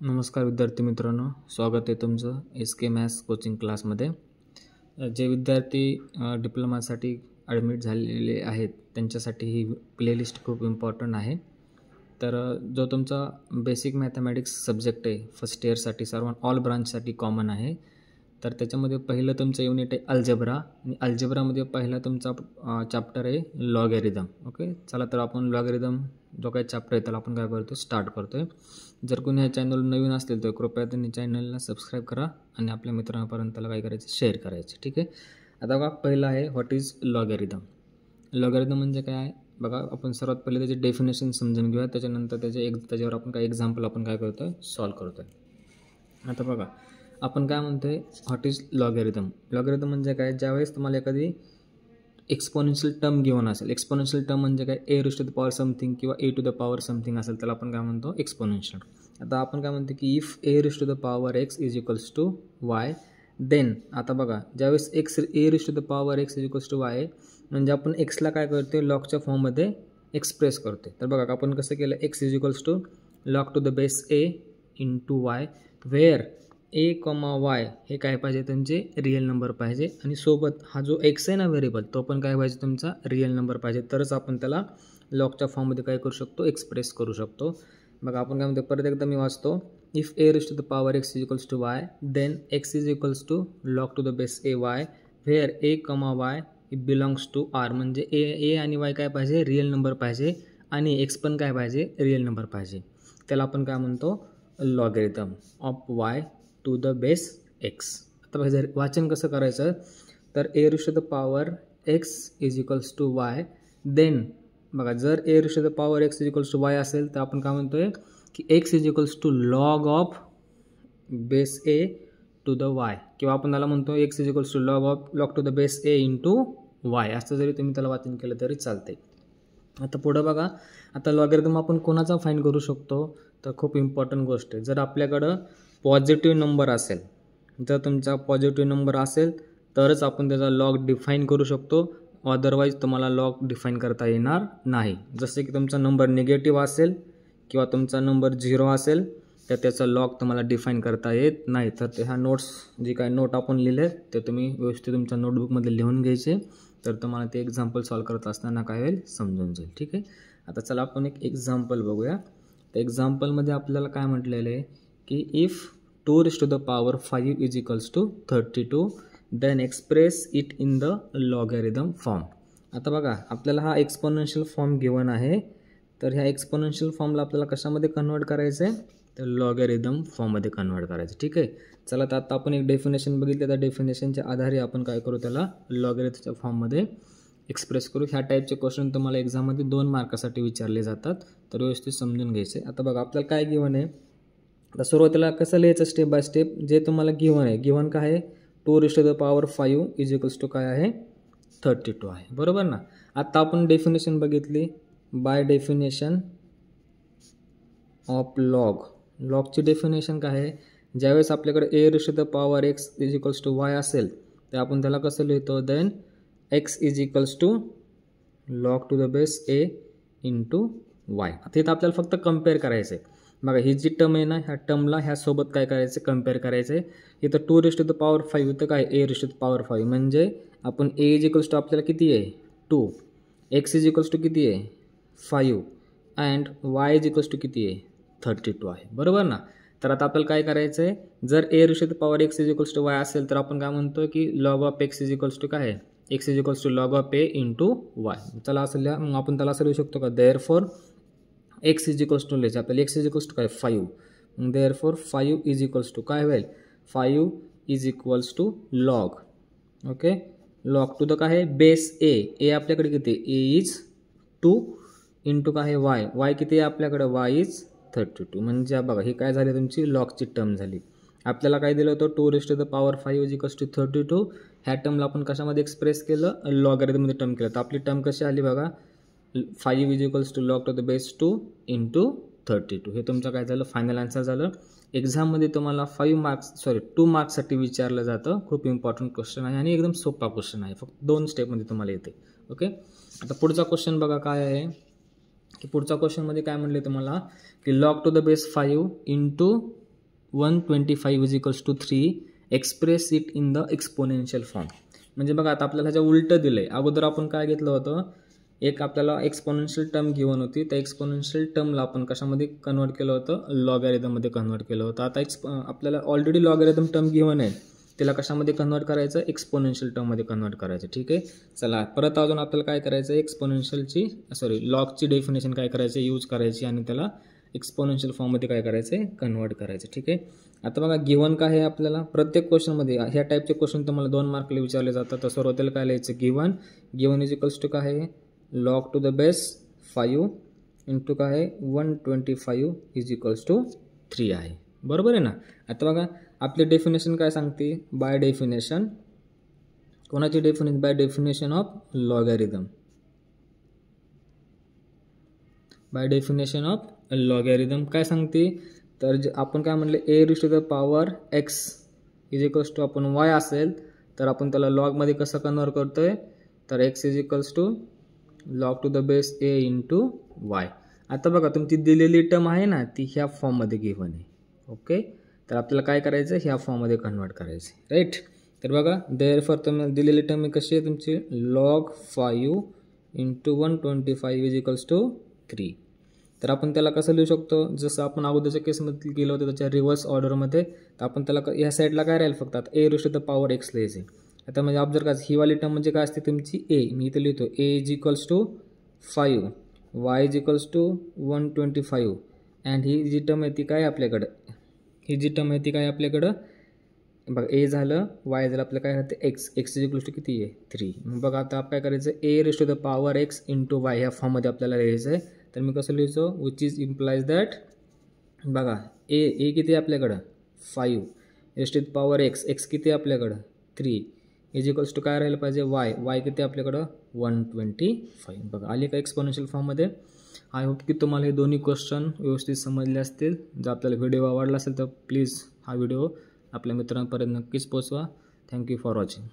नमस्कार विद्यार्थी मित्रांनो, स्वागत आहे तुमचं SK मॅथ्स कोचिंग क्लासमध्ये. जे विद्यार्थी डिप्लोमासाठी ॲडमिट झालेले आहेत त्यांच्यासाठी ही प्लेलिस्ट खूप इम्पॉर्टंट आहे. तर जो तुमचा बेसिक मॅथमॅटिक्स सब्जेक्ट आहे फर्स्ट इयरसाठी सर्व ऑल ब्रांचसाठी कॉमन आहे. तर त्याच्यामध्ये पहिलं तुमचं युनिट आहे अल्जेब्रा आणि अल्जेब्रामध्ये पहिला तुमचा चॅप्टर आहे लॉगॅरिथम. ओके, चला तर आपण लॉगॅरिथम जो काही चॅप्टर आहे त्याला आपण काय करतो स्टार्ट करतो आहे. जर कोणी ह्या चॅनल नवीन असतील तर कृपया त्यांनी चॅनलला सबस्क्राईब करा आणि आपल्या मित्रांपर्यंत त्याला काय करायचं शेअर करायचं. ठीक आहे, आता बघा पहिलं आहे व्हॉट इज लॉगॅरिथम. लॉगॅरिथम म्हणजे काय आहे बघा, आपण सर्वात पहिले त्याचे डेफिनेशन समजून घेऊया, त्याच्यानंतर त्याच्यावर आपण काय एक्झाम्पल आपण काय करतो आहे सॉल्व करतो आहे. आता बघा आपण काय म्हणतो आहे व्हॉट इज लॉगॅरिथम. लॉगॅरिथम म्हणजे काय, ज्यावेळेस तुम्हाला एखादी एक्सपोनेन्शियल टर्म गिवन असेल. एक्सपोनेन्शियल टर्म म्हणजे काय, ए टू द पॉवर समथिंग किंवा ए टू द पॉवर समथिंग असेल त्याला आपण काय म्हणतो एक्सपोनेन्शियल. आता आपण काय म्हणतो की if A to the power X is equals to Y then. आता बघा ज्यावेळेस A to the power X is equals to Y म्हणजे आपण एक्सला काय करतो लॉगच्या फॉर्ममध्ये एक्सप्रेस करतो. तर बघा आपण कसं केलं, X is equals to log to the base A into Y where A comma Y हे काय पाहिजे त्यांचे रिअल नंबर पाहिजे आणि सोबत हा जो एक्स आहे ना व्हेरिएबल तो पण काय पाहिजे तुमचा रिअल नंबर पाहिजे, तरच आपण त्याला लॉगच्या फॉर्ममध्ये काय करू शकतो एक्सप्रेस करू शकतो. बघा आपण काय म्हणतो परत एकदा मी वाचतो, if A to the power X is equals to Y then X is equals to log to the base A Y where A comma Y it belongs to R. म्हणजे ए आणि वाय काय पाहिजे रिअल नंबर पाहिजे आणि x पण काय पाहिजे रिअल नंबर पाहिजे. त्याला आपण काय म्हणतो logarithm of Y to the base X. आता जर वाचन कसं करायचं तर A to the power X is equals to Y then बघा जर A to the power X is equals to Y असेल तर आपण काय म्हणतोय की X is equals to log of base A to the Y किंवा आपण त्याला म्हणतो X is equals to log to the base A into Y. असं जरी तुम्ही त्याला वाचन केलं तरी चालते. आता पुढं बघा, आता लॉगॅरिथम आपण कोणाचा फाईंड करू शकतो तर खूप इम्पॉर्टंट गोष्ट आहे. जर आपल्याकडं पॉझिटिव्ह नंबर असेल, जर तुमचा पॉझिटिव्ह नंबर असेल तरच आपण त्याचा लॉग डिफाईन करू शकतो, अदरवाईज तुम्हाला लॉग डिफाईन करता येणार नाही. जसे की तुमचा नंबर निगेटिव्ह असेल किंवा तुमचा नंबर 0 असेल तर त्याचा लॉग तुम्हाला डिफाईन करता येत नाही. तर ह्या नोट्स जी काय नोट आपण लिहिले ते तुम्ही व्यवस्थित तुमच्या नोटबुकमध्ये लिहून घ्यायचे, तर तुम्हाला ते एक्झाम्पल सॉल्व करत असताना काय होईल समजून जाईल. ठीक आहे, आता चला आपण एक एक्झाम्पल बघूया. तर एक्झाम्पलमध्ये आपल्याला काय म्हटलेलं आहे की if 2 to the power 5 is equals to 32 then express it in the logarithm form. आता बघा आपल्याला हा एक्सपोनेन्शियल फॉर्म गिवन आहे, तर ह्या एक्सपोनेन्शियल फॉर्मला आपल्याला कशामध्ये कन्वर्ट करायचं आहे तर लॉगॅरिथम फॉर्ममध्ये कन्वर्ट करायचं. ठीक आहे, चला तर आता आपण एक डेफिनेशन बघितलं, त्या डेफिनेशनच्या आधारे आपण काय करू त्याला लॉगॅरिथमच्या फॉर्ममध्ये एक्सप्रेस करू. ह्या टाईपचे क्वेश्चन तुम्हाला एक्झाममध्ये 2 मार्कासाठी विचारले जातात, तर व्यवस्थित समजून घ्यायचे. आता बघा आपल्याला काय गिवन आहे, तर सुरुवातीला कसं लिहायचं स्टेप बाय स्टेप. जे तुम्हाला गिवन आहे, गिवन काय आहे 2 to the power 5 is equals to काय आहे 32 आहे, बरोबर ना. आता आपण डेफिनेशन बघितली, बाय डेफिनेशन ऑफ लॉगची डेफिनेशन काय आहे, ज्यावेळेस आपल्याकडे A to the power X is equals to Y असेल तर आपण त्याला कसं लिहितो then X is equals to log to the base A into Y. आता इथं आपल्याला फक्त कम्पेअर करायचं आहे. बघा ही जी टर्म आहे ना, ह्या टर्मला ह्यासोबत काय करायचं कम्पेअर करायचं आहे. इथं 2 टू द पॉवर 5 इथं काय ए टू द पॉवर 5 म्हणजे आपण ए इज इक्वल्स टू आपल्याला किती आहे 2, एक्स इज इक्वल्स टू किती आहे 5 and Y is equals to किती आहे 32 आहे, बरोबर ना. तर आता आपल्याला काय करायचं आहे, जर A to the power X is equals to Y असेल तर आपण काय म्हणतो की log of X is equals to काय आहे X is equals to log of A into Y. चला असं लिहा, मग आपण त्याला असं लिहू शकतो का therefore X is equals to लिहायचं आपल्याला, एक्स इज इक्वल्स टू काय 5, मग देअरफॉर 5 इज इक्वल्स टू काय होईल 5 is equals to log, okay log to the काय आहे बेस ए आपल्याकडे किती ए इज 2 इंटू काय आहे वाय किती आहे आपल्याकडे वाय इज 32. म्हणजे बघा ही काय झाली तुमची लॉगची टर्म झाली. आपल्याला काय दिलं होतं 2 to the power 5 is equals to 32. ह्या टर्मला आपण कशामध्ये एक्सप्रेस केलं लॉगॅरिथममध्ये टर्म केलं. तर आपली टर्म कशी आली बघा 5 is equals to log to the base 2 into 32. हे तुमचं काय झालं फायनल आन्सर झालं. एक्झाममध्ये तुम्हाला 2 मार्क्ससाठी विचारलं जातं. खूप इम्पॉर्टंट क्वेश्चन आहे आणि एकदम सोपा क्वेश्चन आहे, फक्त 2 स्टेपमध्ये तुम्हाला येते. ओके, आता पुढचा क्वेश्चन बघा काय आहे की पुढच्या क्वेश्चनमध्ये काय म्हणले तुम्हाला की log to the base 5 into 125 is equals to 3 express it in the exponential form. म्हणजे बघा आता आपल्याला ह्याच्या उलटं दिलं आहे. अगोदर आपण काय घेतलं होतं, एक आपल्याला एक्सपोनेन्शियल टर्म गिवन होती, त्या एक्सपोनेन्शियल टर्मला आपण कशामध्ये कन्वर्ट केलं होतं, लॉगॅरिथममध्ये कन्वर्ट केलं होतं. आता आपल्याला ऑलरेडी लॉगॅरिथम टर्म गिवन आहे, त्याला कशामध्ये कन्वर्ट करायचं, एक्सपोनेन्शियल टर्ममध्ये कन्वर्ट करायचं. ठीक आहे, चला परत अजून आपल्याला काय करायचं, लॉगची डेफिनेशन काय करायचं, यूज करायची आणि त्याला एक्सपोनेन्शियल फॉर्ममध्ये काय करायचं आहे, कन्वर्ट करायचं. ठीक आहे, आता बघा गिवन काय आहे आपल्याला, प्रत्येक क्वेश्चनमध्ये ह्या टाईपचे क्वेश्चन तुम्हाला 2 मार्कला विचारले जातात. तर सुरुवातीला काय लिहायचं, गिवन इज इक्वल्स टू काय आहे, log to the base 5 into काय आहे 125 इज इक्वल्स टू 3 आहे. बरोबर आहे ना. आता बघा आपली डेफिनेशन काय सांगते, बाय डेफिनेशन, कोणाची definition, by definition of logarithm, by definition of logarithm काय सांगते, तर आपण काय म्हणले, A raise to the power X is equals to आपण वाय असेल तर आपण त्याला लॉगमध्ये कसं कन्वर्ट करतोय, तर X is equals to log to the base A into Y. आता बघा तुमची दिलेली टर्म आहे ना, ती ह्या फॉर्ममध्ये गिवन आहे. ओके, तर आपल्याला काय करायचं, ह्या फॉर्ममध्ये कन्वर्ट करायचं, राईट. तर बघा देअरफॉर तुम्हाला दिलेली टर्म कशी आहे तुमची, log 5 into 125 is equals to 3. तर आपण त्याला कसं लिहू शकतो, जसं आपण अगोदरच्या केसमध्ये गेलो होतं त्याच्या रिव्हर्स ऑर्डरमध्ये, तर आपण त्याला ह्या साईडला काय राहील, फक्त आता A raise to the power X लिहायचे. आता म्हणजे ऑब्झर्व करा, ही वाली टर्म म्हणजे काय असते तुमची ए, मी इथे लिहितो A is equals to 5, Y is equals to 125 and ही जी टर्म आहे ती काय आपल्याकडं, ही जी टर्म आहे ती काय आपल्याकडं, बघा ए झालं, वाय झालं, आपलं काय होतं X, X is equals to किती आहे 3. मग बघा आता आपण काय करायचं, A raise to the power X into Y ह्या फॉर्ममध्ये आपल्याला लिहायचं आहे. तर मी कसं लिहितो, विच इज इम्प्लाइज दॅट, बघा ए किती आहे आपल्याकडं 5, raise to the power X, X किती आहे आपल्याकडं 3 इज इक्वल्स टू काय राहिलं पाहिजे, वाय किती आपल्याकडं 125. बघा आली का एक्सपोनेन्शियल फॉर्ममध्ये. आय होप की तुम्हाला हे दोन्ही क्वेश्चन व्यवस्थित समजले असतील. जर आपल्याला व्हिडिओ आवडला असेल तर प्लीज हा व्हिडिओ आपल्या मित्रांपर्यंत नक्कीच पोचवा. Thank you for watching.